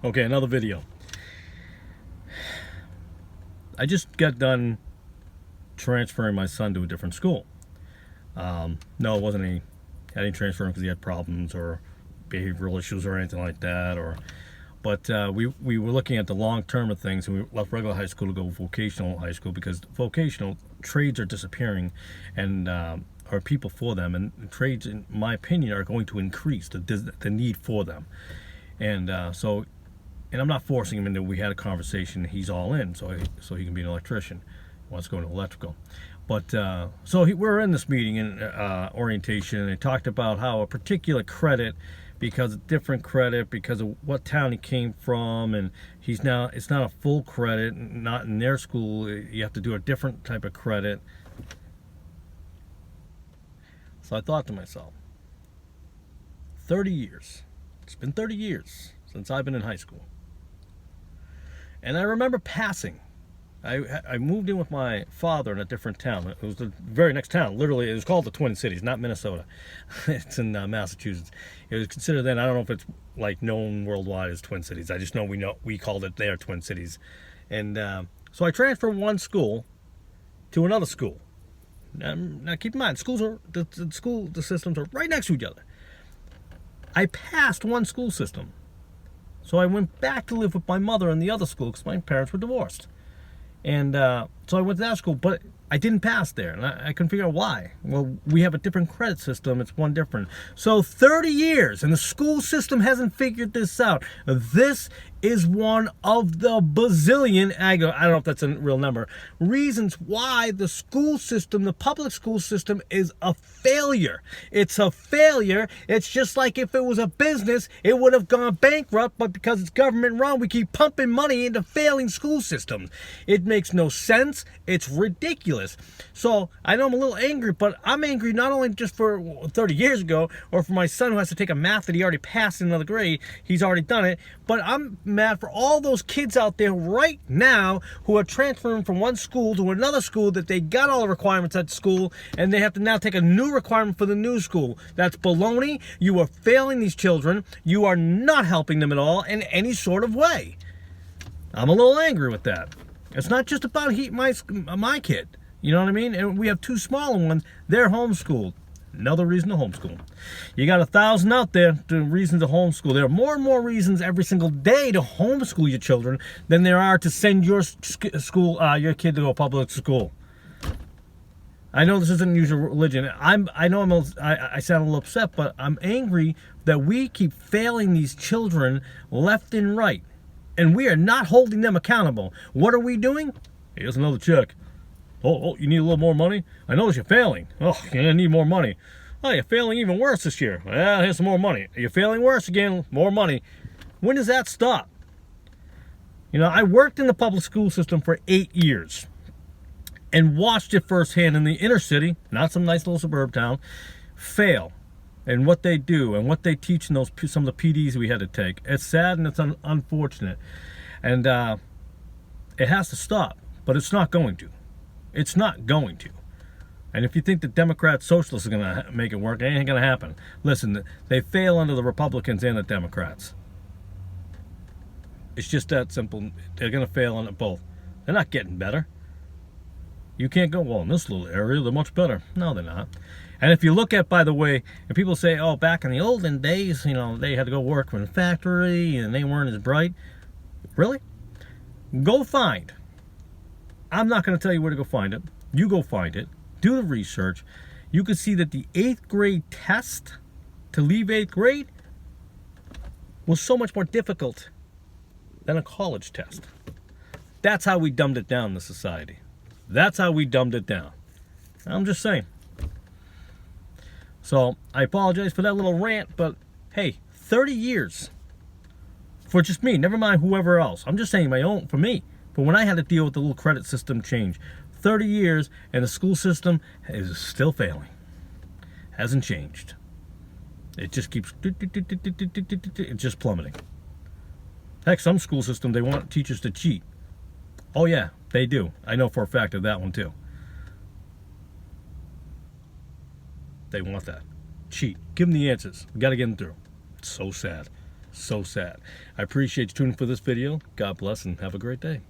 Okay, another video. I just got done transferring my son to a different school. No, it wasn't any. I didn't transfer him because he had problems or behavioral issues or anything like that. But we were looking at the long term of things, and we left regular high school to go vocational high school because vocational trades are disappearing, and are people for them, and trades, in my opinion, are going to increase the need for them, and and I'm not forcing him into. We had a conversation. He's all in, so he can be an electrician. He wants to go into electrical. But we're in this meeting in orientation, and they talked about how a particular credit, because of different credit, because of what town he came from, and it's not a full credit. Not in their school. You have to do a different type of credit. So I thought to myself, 30 years. It's been 30 years since I've been in high school. And I remember passing. I moved in with my father in a different town. It was the very next town. Literally, it was called the Twin Cities, not Minnesota. It's in Massachusetts. It was considered then, I don't know if it's like known worldwide as Twin Cities. I just know we called it there Twin Cities. And so I transferred from one school to another school. Now keep in mind, the systems are right next to each other. I passed one school system. So I went back to live with my mother in the other school because my parents were divorced. And so I went to that school, but I didn't pass there, and I couldn't figure out why. Well, we have a different credit system. It's one different. So 30 years, and the school system hasn't figured this out. This is one of the bazillion, I don't know if that's a real number, reasons why the school system, the public school system, is a failure. It's a failure. It's just like if it was a business, it would have gone bankrupt, but because it's government run, we keep pumping money into failing school systems. It makes no sense. It's ridiculous. So I know I'm a little angry, but I'm angry not only just for 30 years ago, or for my son who has to take a math that he already passed in another grade. He's already done it. But I'm mad for all those kids out there right now who are transferring from one school to another school that they got all the requirements at school, and they have to now take a new requirement for the new school. That's baloney. You are failing these children. You are not helping them at all in any sort of way. I'm a little angry with that. It's not just about my kid. You know what I mean? And we have two smaller ones. They're homeschooled. Another reason to homeschool. You got 1,000 out there to reasons to homeschool. There are more and more reasons every single day to homeschool your children than there are to send your kid to a public school. I know this isn't usual religion. I sound a little upset, but I'm angry that we keep failing these children left and right, and we are not holding them accountable. What are we doing? Here's another check. Oh, you need a little more money? I notice you're failing. Oh, you're going to need more money. Oh, you're failing even worse this year. Well, here's some more money. You're failing worse again, more money. When does that stop? You know, I worked in the public school system for 8 years and watched it firsthand in the inner city, not some nice little suburb town, fail. And what they do and what they teach in some of the PDs we had to take. It's sad and it's unfortunate. And it has to stop, but it's not going to. It's not going to. And if you think the Democrats, socialists are going to make it work, it ain't going to happen. Listen, they fail under the Republicans and the Democrats. It's just that simple. They're going to fail on it both. They're not getting better. You can't go, well, in this little area, they're much better. No, they're not. And if you look at, by the way, and people say, oh, back in the olden days, you know, they had to go work in a factory and they weren't as bright. Really? Go find. I'm not going to tell you where to go find it. You go find it. Do the research. You can see that the 8th grade test to leave 8th grade was so much more difficult than a college test. That's how we dumbed it down in the society. That's how we dumbed it down. I'm just saying. So I apologize for that little rant, but hey, 30 years for just me. Never mind whoever else. I'm just saying for me. But when I had to deal with the little credit system change, 30 years and the school system is still failing. Hasn't changed. It just keeps, it's just plummeting. Heck, some school system, they want teachers to cheat. Oh yeah, they do. I know for a fact of that one too. They want that. Cheat. Give them the answers. We got to get them through. It's so sad. So sad. I appreciate you tuning for this video. God bless and have a great day.